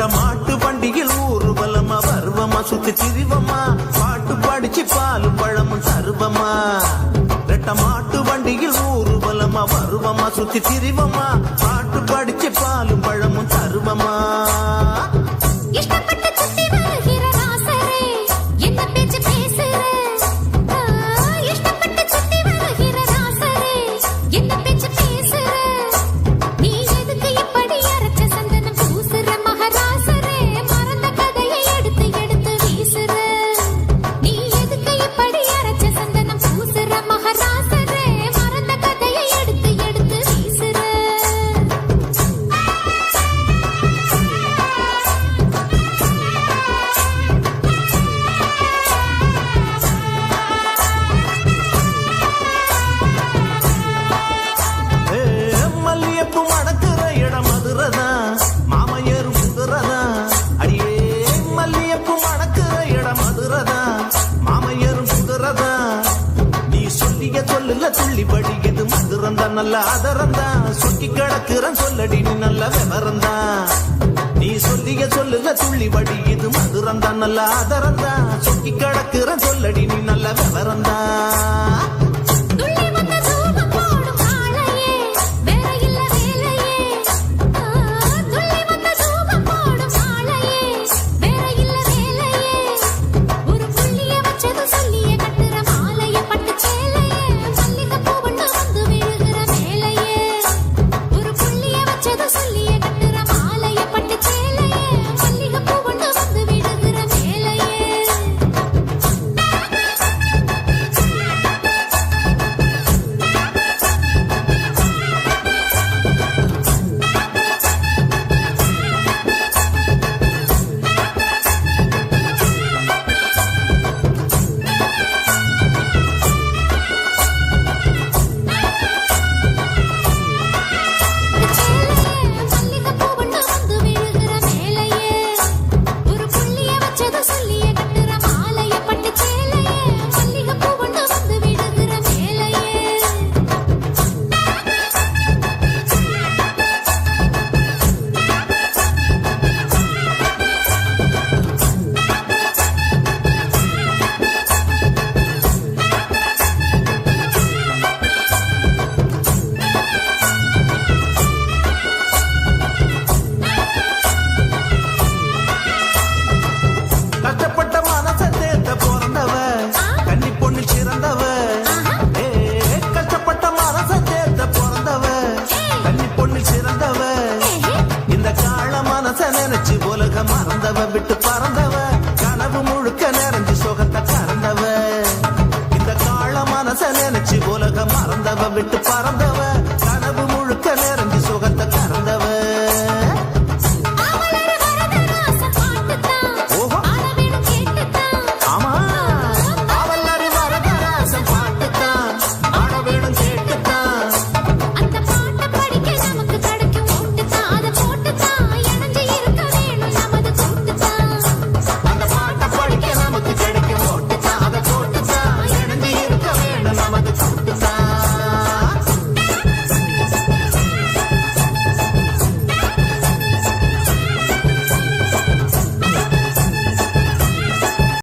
மாட்டு வண்டியில் ஊர்வலமா வருவமா சுத்தி திரிவமா பாட்டு படிச்சு பாலும் பழமும் தருவமா ரெட்ட மாட்டு வண்டியில் ஊர்வலமா வருவமா சுத்தி திரிவமா பாட்டு படிச்சு பாலும் பழமும் தருவமா துள்ளி படிக்குது மதுரந்தா நல்ல ஆதரந்தா சொக்கி கிடக்குறன் சொல்லடி நீ நல்ல விவரந்தா நீ சொல்லிய சொல்லுல துள்ளி படிக்குது மதுரந்தா நல்ல ஆதரந்தா சொக்கி கிடக்குறன் சொல்லடி நீ நல்ல விவரந்தா நினைச்சு உலகம் மறந்தவ விட்டு